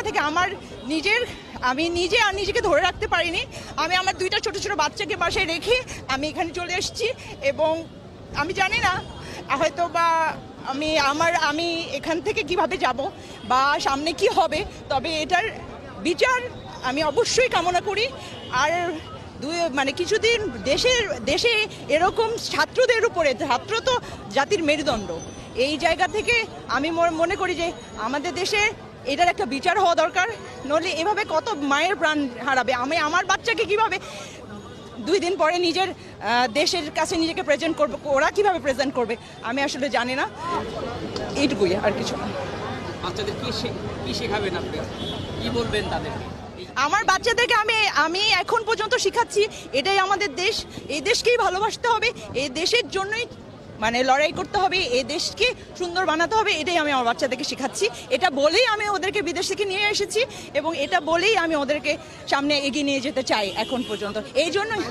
থেকে আমি নিজে আর নিজেকে ধরে রাখতে পারিনি। আমি আমার 2টা ছোট ছোট বাচ্চাকে বাসায় রেখে আমি এখানে চলে এসেছি এবং আমি জানি না হয়তো বা আমি এখান থেকে কিভাবে যাব বা সামনে কি হবে, তবে এটার বিচার আমি অবশ্যই কামনা করি। আর কিছুদিন দেশে এরকম ছাত্রদের উপরে, ছাত্র তো জাতির মেরুদণ্ড, এই জায়গা থেকে আমি মনে করি যে আমাদের দেশে এটার একটা বিচার হওয়া দরকার। নইলে এভাবে কত মায়ের প্রাণ হারাবে। আমি আমার বাচ্চাকে কিভাবে 2 দিন পরে নিজের দেশের কাছে নিজেকে প্রেজেন্ট করবে, ওরা কিভাবে প্রেজেন্ট করবে আমি আসলে জানি না। এইটুকুই, আর কিছু না। বাচ্চাদের কি শেখাবেন আপনি, কি বলবেন তাদেরকে? আমার বাচ্চাদেরকে আমি এখন পর্যন্ত শিখাচ্ছি এটাই আমাদের দেশ, এই দেশকেই ভালোবাসতে হবে, এই দেশের জন্যই লড়াই করতে হবে, এই দেশকে সুন্দর বানাতে হবে, এটাই আমি আমার বাচ্চাদেরকে শেখাচ্ছি। এটা বলেই আমি ওদেরকে বিদেশ থেকে নিয়ে এসেছি এবং এটা বলেই আমি ওদেরকে সামনে এগিয়ে নিয়ে যেতে চাই এখন পর্যন্ত। এই জন্যই